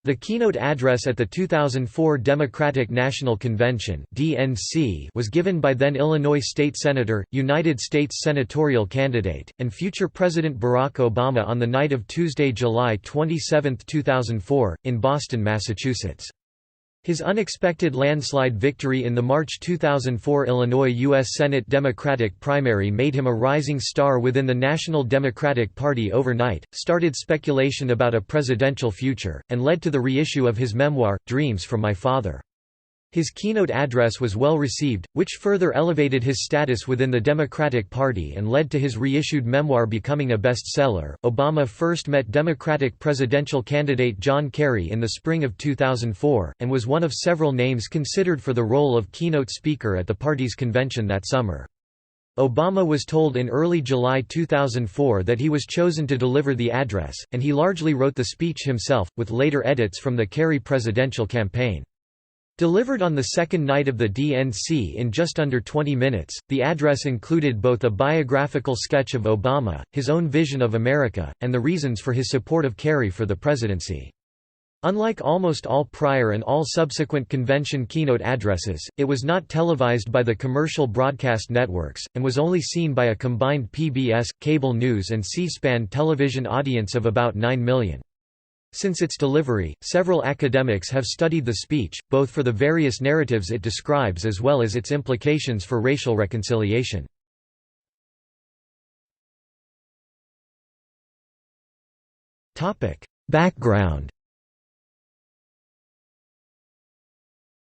The keynote address at the 2004 Democratic National Convention (DNC) was given by then Illinois State Senator, United States senatorial candidate, and future President Barack Obama on the night of Tuesday, July 27, 2004, in Boston, Massachusetts. His unexpected landslide victory in the March 2004 Illinois U.S. Senate Democratic primary made him a rising star within the National Democratic Party overnight, started speculation about a presidential future, and led to the reissue of his memoir, Dreams from My Father. His keynote address was well received, which further elevated his status within the Democratic Party and led to his reissued memoir becoming a bestseller. Obama first met Democratic presidential candidate John Kerry in the spring of 2004, and was one of several names considered for the role of keynote speaker at the party's convention that summer. Obama was told in early July 2004 that he was chosen to deliver the address, and he largely wrote the speech himself, with later edits from the Kerry presidential campaign. Delivered on the second night of the DNC in just under 20 minutes, the address included both a biographical sketch of Obama, his own vision of America, and the reasons for his support of Kerry for the presidency. Unlike almost all prior and all subsequent convention keynote addresses, it was not televised by the commercial broadcast networks, and was only seen by a combined PBS, cable news and C-SPAN television audience of about 9 million. Since its delivery, several academics have studied the speech, both for the various narratives it describes as well as its implications for racial reconciliation. Background.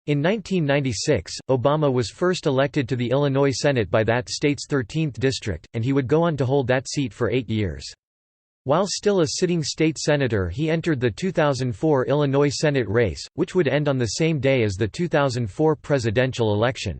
In 1996, Obama was first elected to the Illinois Senate by that state's 13th district, and he would go on to hold that seat for 8 years. While still a sitting state senator, he entered the 2004 Illinois Senate race, which would end on the same day as the 2004 presidential election.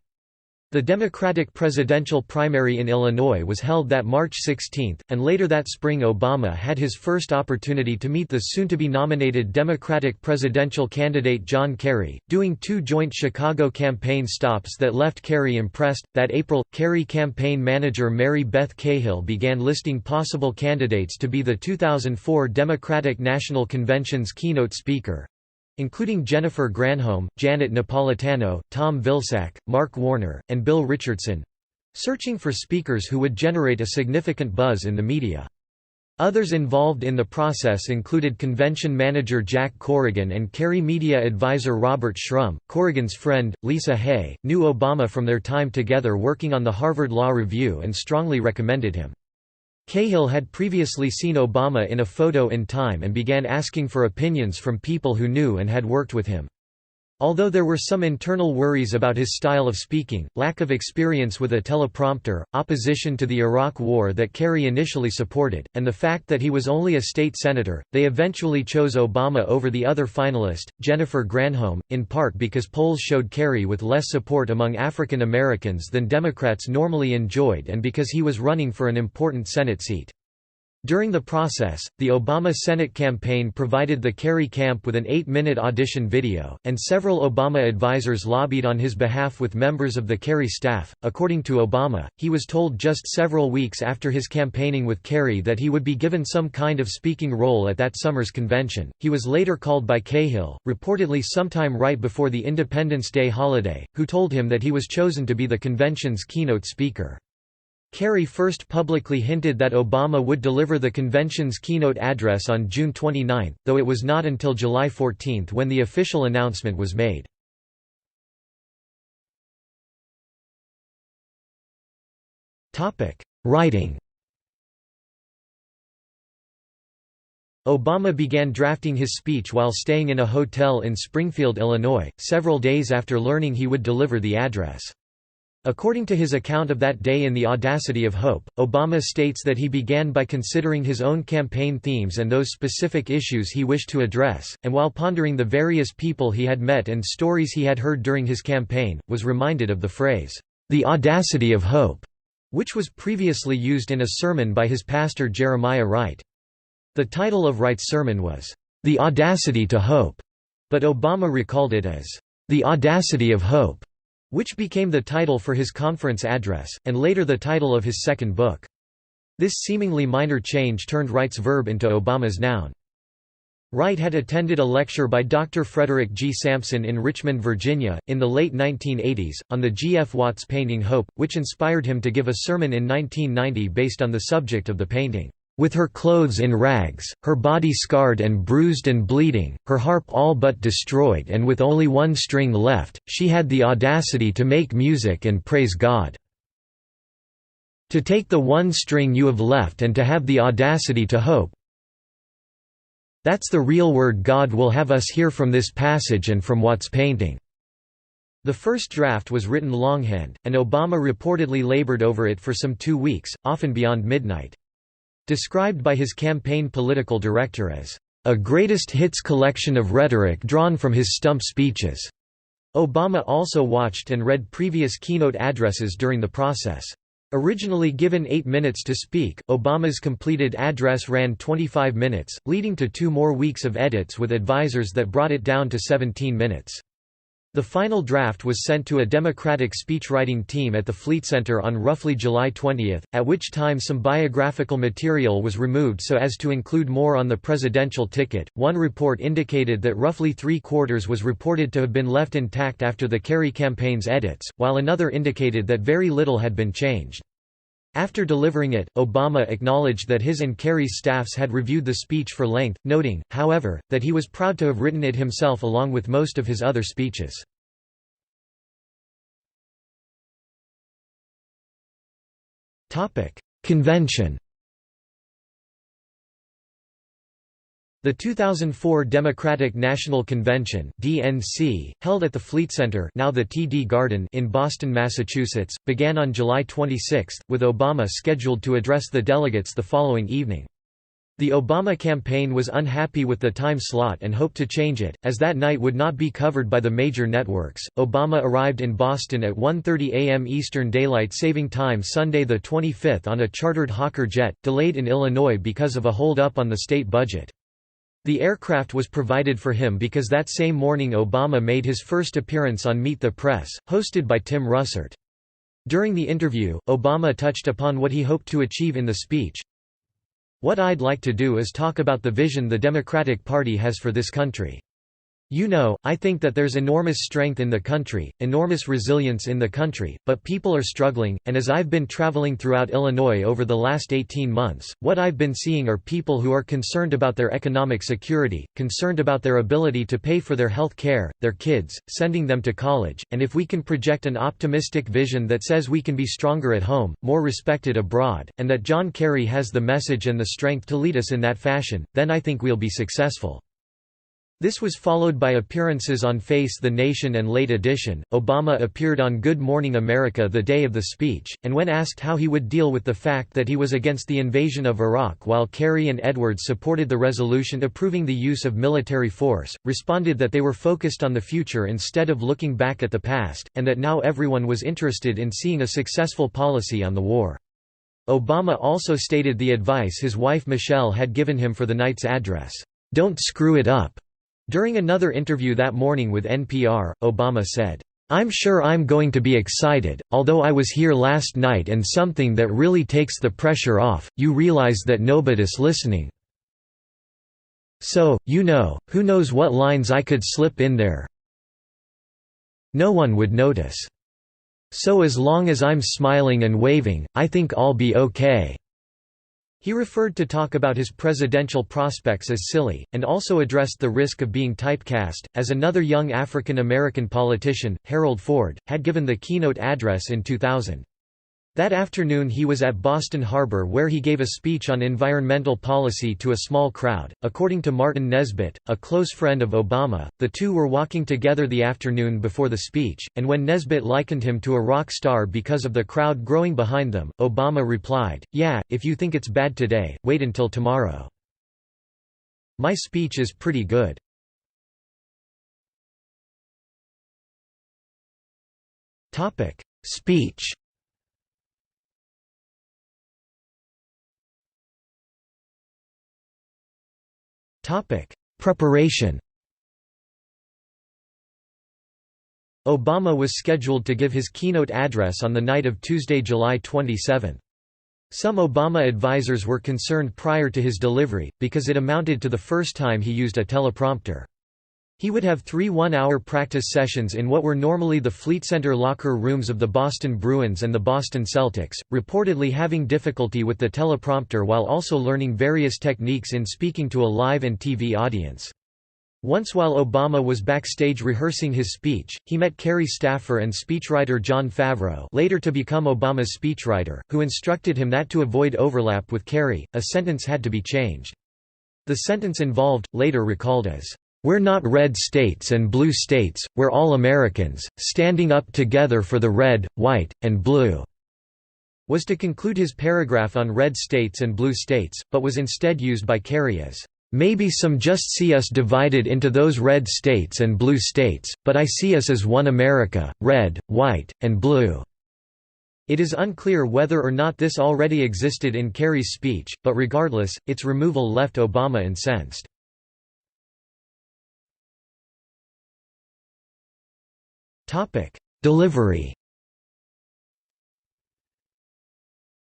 The Democratic presidential primary in Illinois was held that March 16, and later that spring Obama had his first opportunity to meet the soon-to-be nominated Democratic presidential candidate John Kerry, doing 2 joint Chicago campaign stops that left Kerry impressed. That April, Kerry campaign manager Mary Beth Cahill began listing possible candidates to be the 2004 Democratic National Convention's keynote speaker, including Jennifer Granholm, Janet Napolitano, Tom Vilsack, Mark Warner, and Bill Richardson, searching for speakers who would generate a significant buzz in the media. Others involved in the process included convention manager Jack Corrigan and Kerry media advisor Robert Shrum. Corrigan's friend, Lisa Hay, knew Obama from their time together working on the Harvard Law Review and strongly recommended him. Cahill had previously seen Obama in a photo in Time and began asking for opinions from people who knew and had worked with him. Although there were some internal worries about his style of speaking, lack of experience with a teleprompter, opposition to the Iraq War that Kerry initially supported, and the fact that he was only a state senator, they eventually chose Obama over the other finalist, Jennifer Granholm, in part because polls showed Kerry with less support among African Americans than Democrats normally enjoyed and because he was running for an important Senate seat. During the process, the Obama Senate campaign provided the Kerry camp with an 8-minute audition video, and several Obama advisors lobbied on his behalf with members of the Kerry staff. According to Obama, he was told just several weeks after his campaigning with Kerry that he would be given some kind of speaking role at that summer's convention. He was later called by Cahill, reportedly sometime right before the Independence Day holiday, who told him that he was chosen to be the convention's keynote speaker. Kerry first publicly hinted that Obama would deliver the convention's keynote address on June 29, though it was not until July 14 when the official announcement was made. Writing. Obama began drafting his speech while staying in a hotel in Springfield, Illinois, several days after learning he would deliver the address. According to his account of that day in The Audacity of Hope, Obama states that he began by considering his own campaign themes and those specific issues he wished to address, and while pondering the various people he had met and stories he had heard during his campaign, was reminded of the phrase, "The Audacity of Hope," which was previously used in a sermon by his pastor Jeremiah Wright. The title of Wright's sermon was, "The Audacity to Hope," but Obama recalled it as, "The Audacity of Hope," which became the title for his conference address, and later the title of his second book. This seemingly minor change turned Wright's verb into Obama's noun. Wright had attended a lecture by Dr. Frederick G. Sampson in Richmond, Virginia, in the late 1980s, on the G. F. Watts painting Hope, which inspired him to give a sermon in 1990 based on the subject of the painting. With her clothes in rags, her body scarred and bruised and bleeding, her harp all but destroyed and with only one string left, she had the audacity to make music and praise God. To take the one string you have left and to have the audacity to hope. That's the real word God will have us hear from this passage and from Watts' painting." The first draft was written longhand, and Obama reportedly labored over it for some 2 weeks, often beyond midnight. Described by his campaign political director as, "a greatest hits collection of rhetoric drawn from his stump speeches." Obama also watched and read previous keynote addresses during the process. Originally given 8 minutes to speak, Obama's completed address ran 25 minutes, leading to 2 more weeks of edits with advisors that brought it down to 17 minutes. The final draft was sent to a Democratic speechwriting team at the Fleet Center on roughly July 20, at which time some biographical material was removed so as to include more on the presidential ticket. One report indicated that roughly 3/4 was reported to have been left intact after the Kerry campaign's edits, while another indicated that very little had been changed. After delivering it, Obama acknowledged that his and Kerry's staffs had reviewed the speech for length, noting, however, that he was proud to have written it himself along with most of his other speeches. Convention. The 2004 Democratic National Convention (DNC), held at the Fleet Center, now the TD Garden in Boston, Massachusetts, began on July 26, with Obama scheduled to address the delegates the following evening. The Obama campaign was unhappy with the time slot and hoped to change it, as that night would not be covered by the major networks. Obama arrived in Boston at 1:30 a.m. Eastern Daylight Saving Time Sunday the 25th on a chartered Hawker jet, delayed in Illinois because of a hold-up on the state budget. The aircraft was provided for him because that same morning Obama made his first appearance on Meet the Press, hosted by Tim Russert. During the interview, Obama touched upon what he hoped to achieve in the speech. "What I'd like to do is talk about the vision the Democratic Party has for this country. You know, I think that there's enormous strength in the country, enormous resilience in the country, but people are struggling, and as I've been traveling throughout Illinois over the last 18 months, what I've been seeing are people who are concerned about their economic security, concerned about their ability to pay for their health care, their kids, sending them to college, and if we can project an optimistic vision that says we can be stronger at home, more respected abroad, and that John Kerry has the message and the strength to lead us in that fashion, then I think we'll be successful." This was followed by appearances on Face the Nation and Late Edition. Obama appeared on Good Morning America the day of the speech, and when asked how he would deal with the fact that he was against the invasion of Iraq while Kerry and Edwards supported the resolution approving the use of military force, responded that they were focused on the future instead of looking back at the past, and that now everyone was interested in seeing a successful policy on the war. Obama also stated the advice his wife Michelle had given him for the night's address, "Don't screw it up." During another interview that morning with NPR, Obama said, "I'm sure I'm going to be excited, although I was here last night and something that really takes the pressure off, you realize that nobody's listening. So, you know, who knows what lines I could slip in there. No one would notice. So as long as I'm smiling and waving, I think I'll be okay." He referred to talk about his presidential prospects as silly, and also addressed the risk of being typecast, as another young African American politician, Harold Ford, had given the keynote address in 2000. That afternoon he was at Boston Harbor where he gave a speech on environmental policy to a small crowd. According to Martin Nesbitt, a close friend of Obama, the two were walking together the afternoon before the speech, and when Nesbitt likened him to a rock star because of the crowd growing behind them, Obama replied, "Yeah, if you think it's bad today, wait until tomorrow. My speech is pretty good." Speech. Preparation. Obama was scheduled to give his keynote address on the night of Tuesday, July 27. Some Obama advisers were concerned prior to his delivery, because it amounted to the first time he used a teleprompter. He would have 3 one-hour practice sessions in what were normally the Fleet Center locker rooms of the Boston Bruins and the Boston Celtics, reportedly having difficulty with the teleprompter while also learning various techniques in speaking to a live and TV audience. Once while Obama was backstage rehearsing his speech, he met Kerry staffer and speechwriter Jon Favreau, later to become Obama's speechwriter, who instructed him that to avoid overlap with Kerry, a sentence had to be changed. The sentence involved, later recalled as, "We're not red states and blue states, we're all Americans, standing up together for the red, white, and blue," was to conclude his paragraph on red states and blue states, but was instead used by Kerry as, "Maybe some just see us divided into those red states and blue states, but I see us as one America, red, white, and blue." It is unclear whether or not this already existed in Kerry's speech, but regardless, its removal left Obama incensed. Delivery.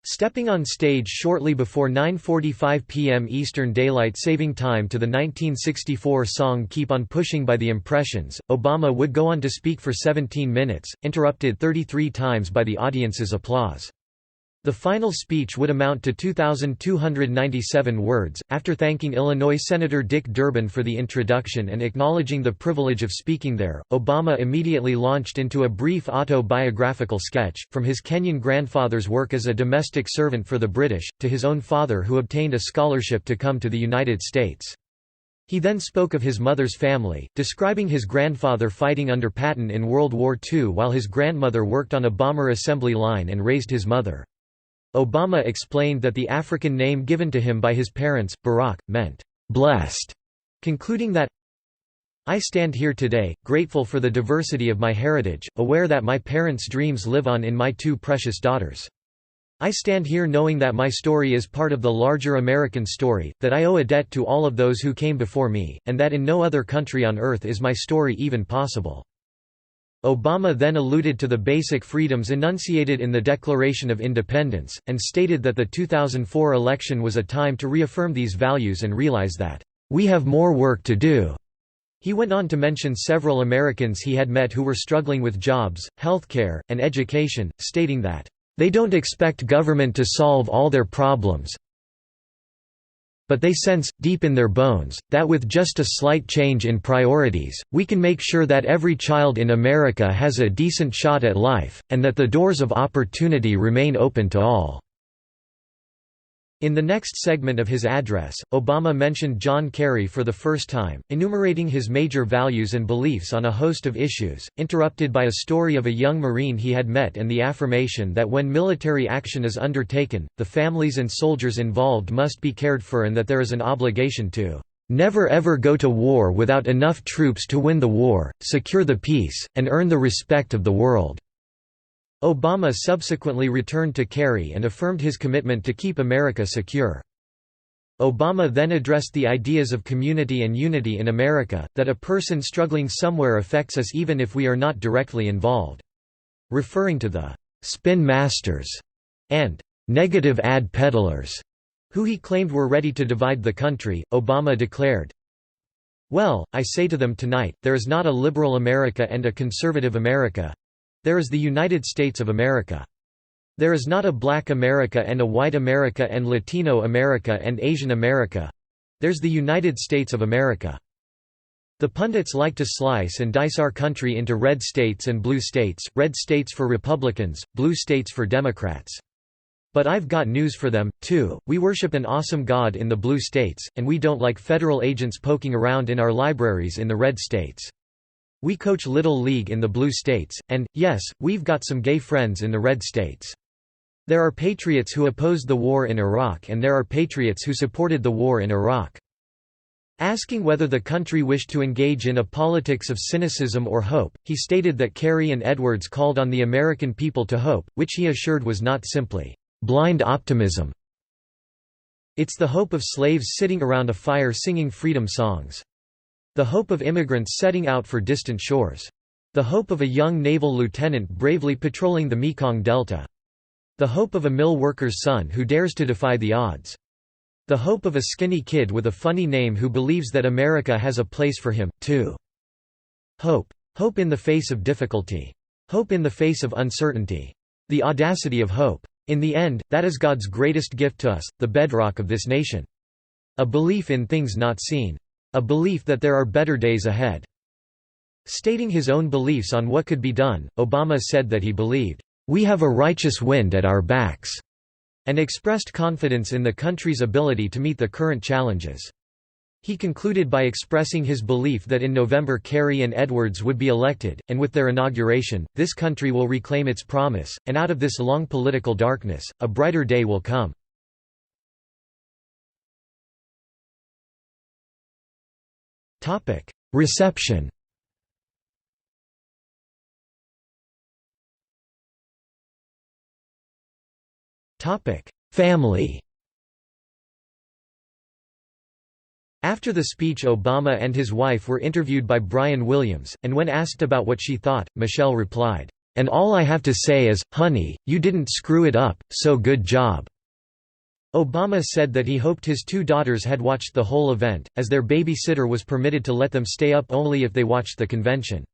Stepping on stage shortly before 9:45 p.m. Eastern Daylight Saving Time to the 1964 song Keep on Pushing by the Impressions, Obama would go on to speak for 17 minutes, interrupted 33 times by the audience's applause. The final speech would amount to 2,297 words. After thanking Illinois Senator Dick Durbin for the introduction and acknowledging the privilege of speaking there, Obama immediately launched into a brief autobiographical sketch, from his Kenyan grandfather's work as a domestic servant for the British, to his own father who obtained a scholarship to come to the United States. He then spoke of his mother's family, describing his grandfather fighting under Patton in World War II while his grandmother worked on a bomber assembly line and raised his mother. Obama explained that the African name given to him by his parents, Barack, meant, "blessed," concluding that, "I stand here today, grateful for the diversity of my heritage, aware that my parents' dreams live on in my 2 precious daughters. I stand here knowing that my story is part of the larger American story, that I owe a debt to all of those who came before me, and that in no other country on earth is my story even possible." Obama then alluded to the basic freedoms enunciated in the Declaration of Independence, and stated that the 2004 election was a time to reaffirm these values and realize that, "We have more work to do." He went on to mention several Americans he had met who were struggling with jobs, healthcare, and education, stating that, "They don't expect government to solve all their problems, but they sense, deep in their bones, that with just a slight change in priorities, we can make sure that every child in America has a decent shot at life, and that the doors of opportunity remain open to all." In the next segment of his address, Obama mentioned John Kerry for the first time, enumerating his major values and beliefs on a host of issues, interrupted by a story of a young Marine he had met and the affirmation that when military action is undertaken, the families and soldiers involved must be cared for and that there is an obligation to "never ever go to war without enough troops to win the war, secure the peace, and earn the respect of the world." Obama subsequently returned to Kerry and affirmed his commitment to keep America secure. Obama then addressed the ideas of community and unity in America, that a person struggling somewhere affects us even if we are not directly involved. Referring to the «spin masters» and «negative ad peddlers» who he claimed were ready to divide the country, Obama declared, "Well, I say to them tonight, there is not a liberal America and a conservative America. There is the United States of America. There is not a black America and a white America and Latino America and Asian America. There's the United States of America. The pundits like to slice and dice our country into red states and blue states, red states for Republicans, blue states for Democrats. But I've got news for them, too. We worship an awesome God in the blue states, and we don't like federal agents poking around in our libraries in the red states. We coach Little League in the blue states, and, yes, we've got some gay friends in the red states. There are patriots who opposed the war in Iraq and there are patriots who supported the war in Iraq." Asking whether the country wished to engage in a politics of cynicism or hope, he stated that Kerry and Edwards called on the American people to hope, which he assured was not simply blind optimism. It's the hope of slaves sitting around a fire singing freedom songs. The hope of immigrants setting out for distant shores. The hope of a young naval lieutenant bravely patrolling the Mekong Delta. The hope of a mill worker's son who dares to defy the odds. The hope of a skinny kid with a funny name who believes that America has a place for him, too. Hope. Hope in the face of difficulty. Hope in the face of uncertainty. The audacity of hope. In the end, that is God's greatest gift to us, the bedrock of this nation. A belief in things not seen. A belief that there are better days ahead. Stating his own beliefs on what could be done, Obama said that he believed, "We have a righteous wind at our backs," and expressed confidence in the country's ability to meet the current challenges. He concluded by expressing his belief that in November Kerry and Edwards would be elected, and with their inauguration, this country will reclaim its promise, and out of this long political darkness, a brighter day will come. Reception. Family. After the speech, Obama and his wife were interviewed by Brian Williams, and when asked about what she thought, Michelle replied, "And all I have to say is, honey, you didn't screw it up, so good job." Obama said that he hoped his two daughters had watched the whole event, as their babysitter was permitted to let them stay up only if they watched the convention.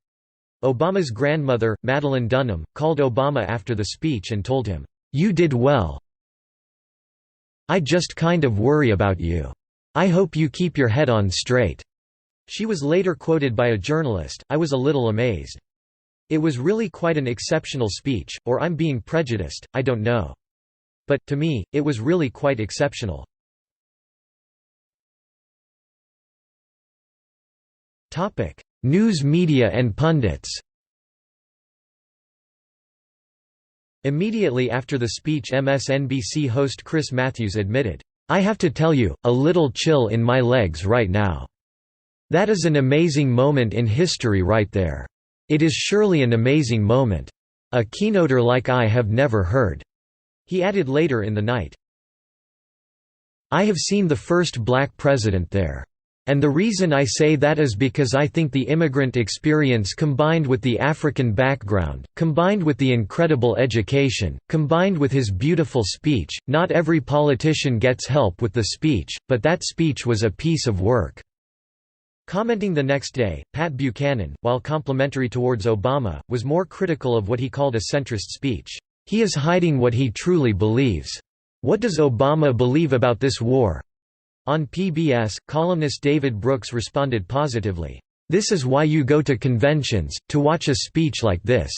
Obama's grandmother, Madeline Dunham, called Obama after the speech and told him, "You did well. I just kind of worry about you. I hope you keep your head on straight." She was later quoted by a journalist, "I was a little amazed. It was really quite an exceptional speech, or I'm being prejudiced, I don't know. But, to me, it was really quite exceptional." News media and pundits. Immediately after the speech, MSNBC host Chris Matthews admitted, "I have to tell you, a little chill in my legs right now. That is an amazing moment in history right there. It is surely an amazing moment. A keynoter like I have never heard." He added later in the night, "I have seen the first black president there. And the reason I say that is because I think the immigrant experience combined with the African background, combined with the incredible education, combined with his beautiful speech, not every politician gets help with the speech, but that speech was a piece of work." Commenting the next day, Pat Buchanan, while complimentary towards Obama, was more critical of what he called a centrist speech. "He is hiding what he truly believes. What does Obama believe about this war?" On PBS, columnist David Brooks responded positively, "This is why you go to conventions, to watch a speech like this."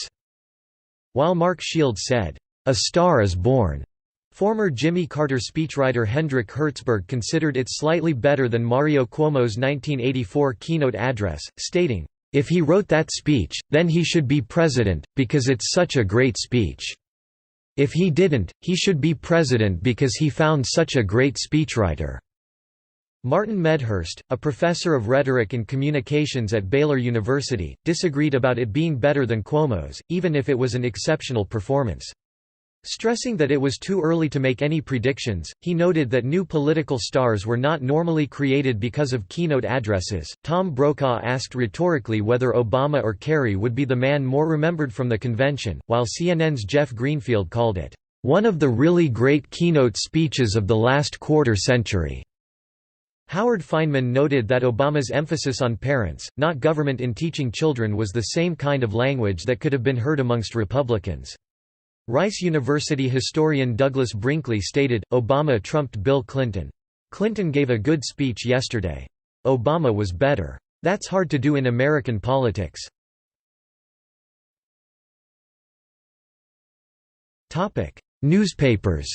While Mark Shields said, "A star is born." Former Jimmy Carter speechwriter Hendrik Hertzberg considered it slightly better than Mario Cuomo's 1984 keynote address, stating, "If he wrote that speech, then he should be president, because it's such a great speech. If he didn't, he should be president because he found such a great speechwriter." Martin Medhurst, a professor of rhetoric and communications at Baylor University, disagreed about it being better than Cuomo's, even if it was an exceptional performance. Stressing that it was too early to make any predictions, he noted that new political stars were not normally created because of keynote addresses. Tom Brokaw asked rhetorically whether Obama or Kerry would be the man more remembered from the convention, while CNN's Jeff Greenfield called it, "one of the really great keynote speeches of the last quarter century." Howard Feynman noted that Obama's emphasis on parents, not government in teaching children was the same kind of language that could have been heard amongst Republicans. Rice University historian Douglas Brinkley stated, Obama trumped Bill Clinton. Clinton gave a good speech yesterday. Obama was better. That's hard to do in American politics. Newspapers.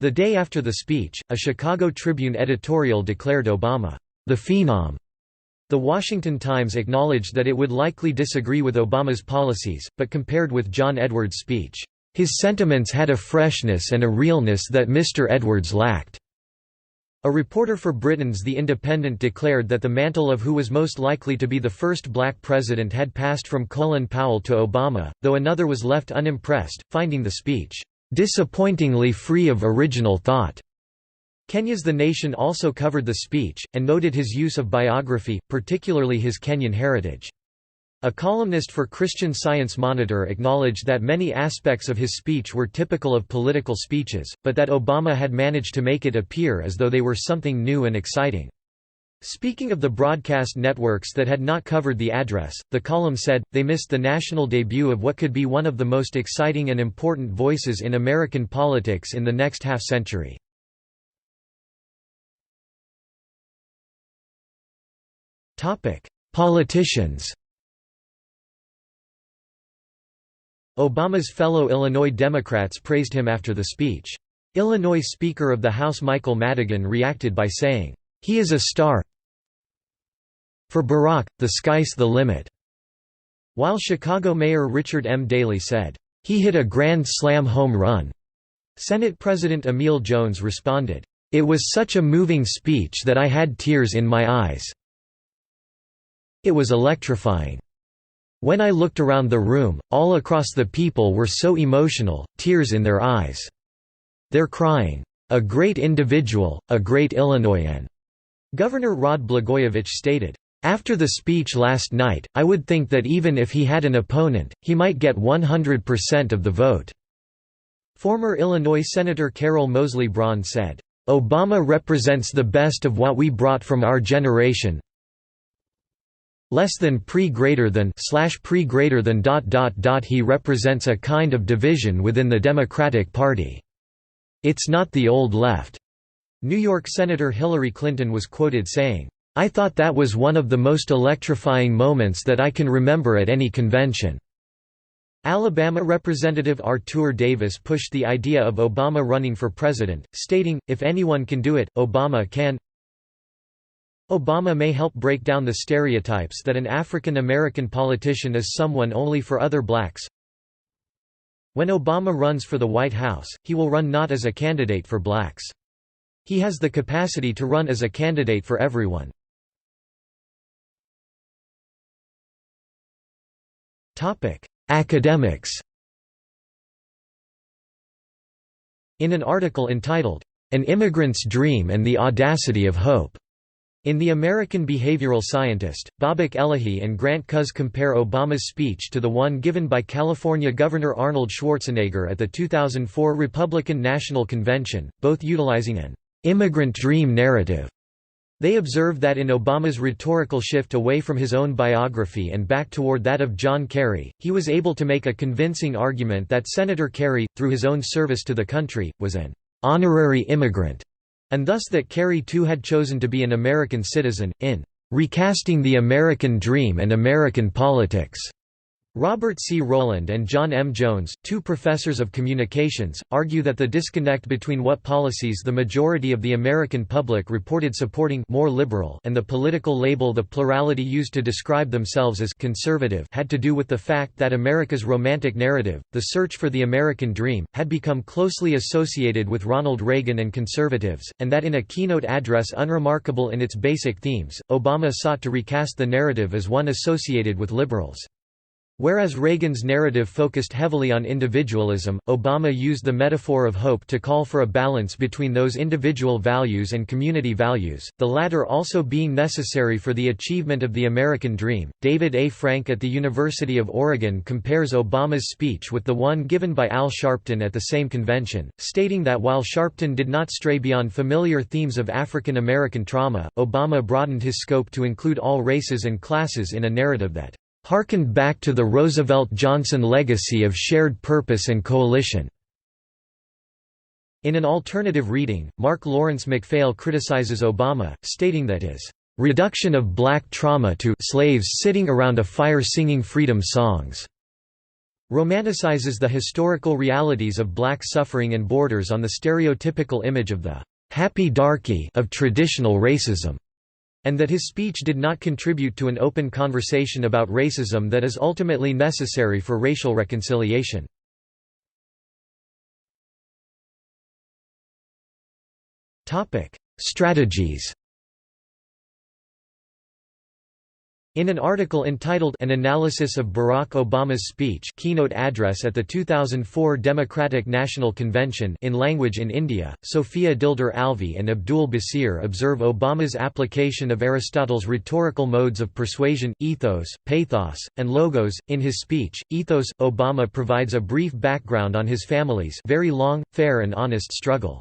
The day after the speech, a Chicago Tribune editorial declared Obama, "the phenom." The Washington Times acknowledged that it would likely disagree with Obama's policies, but compared with John Edwards' speech, "His sentiments had a freshness and a realness that Mr. Edwards lacked." A reporter for Britain's The Independent declared that the mantle of who was most likely to be the first black president had passed from Colin Powell to Obama, though another was left unimpressed, finding the speech, "disappointingly free of original thought." Kenya's The Nation also covered the speech, and noted his use of biography, particularly his Kenyan heritage. A columnist for Christian Science Monitor acknowledged that many aspects of his speech were typical of political speeches, but that Obama had managed to make it appear as though they were something new and exciting. Speaking of the broadcast networks that had not covered the address, the column said, they missed the national debut of what could be one of the most exciting and important voices in American politics in the next half-century. Politicians. Obama's fellow Illinois Democrats praised him after the speech. Illinois Speaker of the House Michael Madigan reacted by saying, "He is a star. For Barack, the sky's the limit." While Chicago Mayor Richard M. Daley said, "He hit a grand slam home run," Senate President Emil Jones responded, "It was such a moving speech that I had tears in my eyes. It was electrifying. When I looked around the room, all across the people were so emotional, tears in their eyes. They're crying. A great individual, a great Illinoisan." Governor Rod Blagojevich stated, "After the speech last night, I would think that even if he had an opponent, he might get 100% of the vote." Former Illinois Senator Carol Moseley Braun said, "Obama represents the best of what we brought from our generation. Less than pre greater than /pre . He represents a kind of division within the Democratic Party. It's not the old left." New York Senator Hillary Clinton was quoted saying, "I thought that was one of the most electrifying moments that I can remember at any convention." Alabama Representative Arthur Davis pushed the idea of Obama running for president, stating, "If anyone can do it, Obama can. Obama may help break down the stereotypes that an African American politician is someone only for other blacks. When Obama runs for the White House, he will run not as a candidate for blacks. He has the capacity to run as a candidate for everyone." Academics. In an article entitled, "An Immigrant's Dream and the Audacity of Hope," in The American Behavioral Scientist, Babak Elahi and Grant Cuz compare Obama's speech to the one given by California Governor Arnold Schwarzenegger at the 2004 Republican National Convention, both utilizing an "immigrant dream" narrative. They observe that in Obama's rhetorical shift away from his own biography and back toward that of John Kerry, he was able to make a convincing argument that Senator Kerry, through his own service to the country, was an "honorary immigrant," and thus that Kerry too had chosen to be an American citizen, in "recasting the American dream and American politics." Robert C. Rowland and John M. Jones, two professors of communications, argue that the disconnect between what policies the majority of the American public reported supporting more liberal and the political label the plurality used to describe themselves as conservative had to do with the fact that America's romantic narrative, the search for the American dream, had become closely associated with Ronald Reagan and conservatives, and that in a keynote address unremarkable in its basic themes, Obama sought to recast the narrative as one associated with liberals. Whereas Reagan's narrative focused heavily on individualism, Obama used the metaphor of hope to call for a balance between those individual values and community values, the latter also being necessary for the achievement of the American dream. David A. Frank at the University of Oregon compares Obama's speech with the one given by Al Sharpton at the same convention, stating that while Sharpton did not stray beyond familiar themes of African American trauma, Obama broadened his scope to include all races and classes in a narrative that harkened back to the Roosevelt-Johnson legacy of shared purpose and coalition. In an alternative reading, Mark Lawrence MacPhail criticizes Obama, stating that his reduction of black trauma to slaves sitting around a fire singing freedom songs romanticizes the historical realities of black suffering and borders on the stereotypical image of the happy darky of traditional racism, and that his speech did not contribute to an open conversation about racism that is ultimately necessary for racial reconciliation. Strategies. In an article entitled An Analysis of Barack Obama's Speech Keynote Address at the 2004 Democratic National Convention in Language in India, Sophia Dilder Alvi and Abdul Basir observe Obama's application of Aristotle's rhetorical modes of persuasion, ethos, pathos, and logos. In his speech, Ethos, Obama provides a brief background on his family's very long, fair and honest struggle.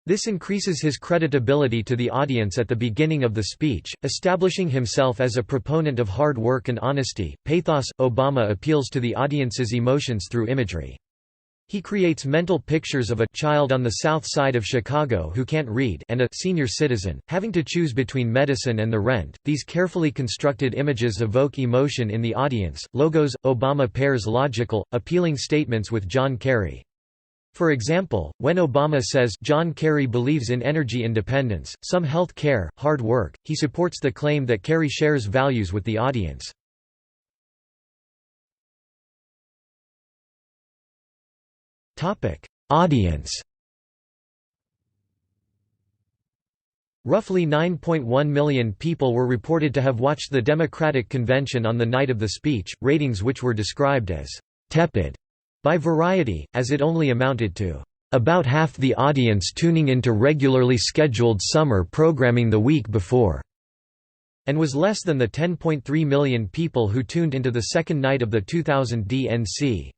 This increases his credibility to the audience at the beginning of the speech, establishing himself as a proponent of hard work and honesty. Pathos – Obama appeals to the audience's emotions through imagery. He creates mental pictures of a child on the south side of Chicago who can't read and a senior citizen, having to choose between medicine and the rent. These carefully constructed images evoke emotion in the audience. Logos – Obama pairs logical, appealing statements with John Kerry. For example, when Obama says John Kerry believes in energy independence, some health care, hard work, he supports the claim that Kerry shares values with the audience. Audience. Roughly 9.1 million people were reported to have watched the Democratic Convention on the night of the speech, ratings which were described as tepid by Variety, as it only amounted to about half the audience tuning into regularly scheduled summer programming the week before, and was less than the 10.3 million people who tuned into the second night of the 2000 DNC.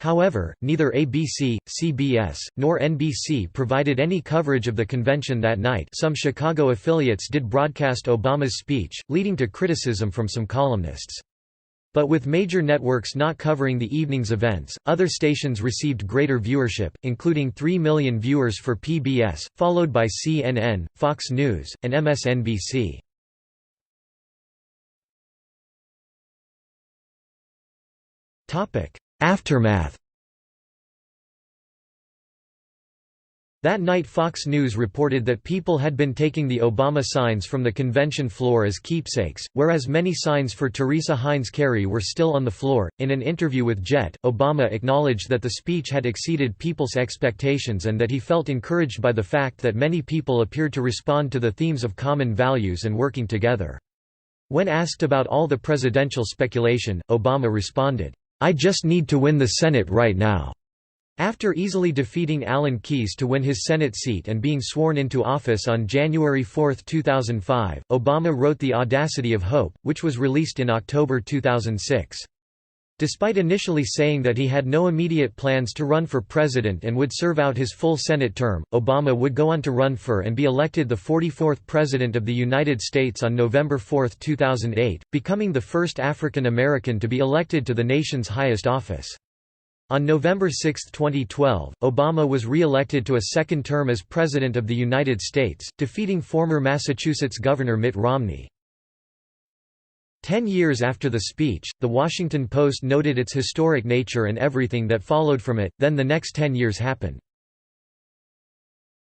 However, neither ABC, CBS, nor NBC provided any coverage of the convention that night. Some Chicago affiliates did broadcast Obama's speech, leading to criticism from some columnists. But with major networks not covering the evening's events, other stations received greater viewership, including 3 million viewers for PBS, followed by CNN, Fox News, and MSNBC. Aftermath. That night Fox News reported that people had been taking the Obama signs from the convention floor as keepsakes, whereas many signs for Teresa Heinz Kerry were still on the floor. In an interview with Jet, Obama acknowledged that the speech had exceeded people's expectations and that he felt encouraged by the fact that many people appeared to respond to the themes of common values and working together. When asked about all the presidential speculation, Obama responded, "I just need to win the Senate right now." After easily defeating Alan Keyes to win his Senate seat and being sworn into office on January 4, 2005, Obama wrote The Audacity of Hope, which was released in October 2006. Despite initially saying that he had no immediate plans to run for president and would serve out his full Senate term, Obama would go on to run for and be elected the 44th President of the United States on November 4, 2008, becoming the first African American to be elected to the nation's highest office. On November 6, 2012, Obama was re-elected to a second term as President of the United States, defeating former Massachusetts Governor Mitt Romney. 10 years after the speech, The Washington Post noted its historic nature and everything that followed from it. Then the next 10 years happened.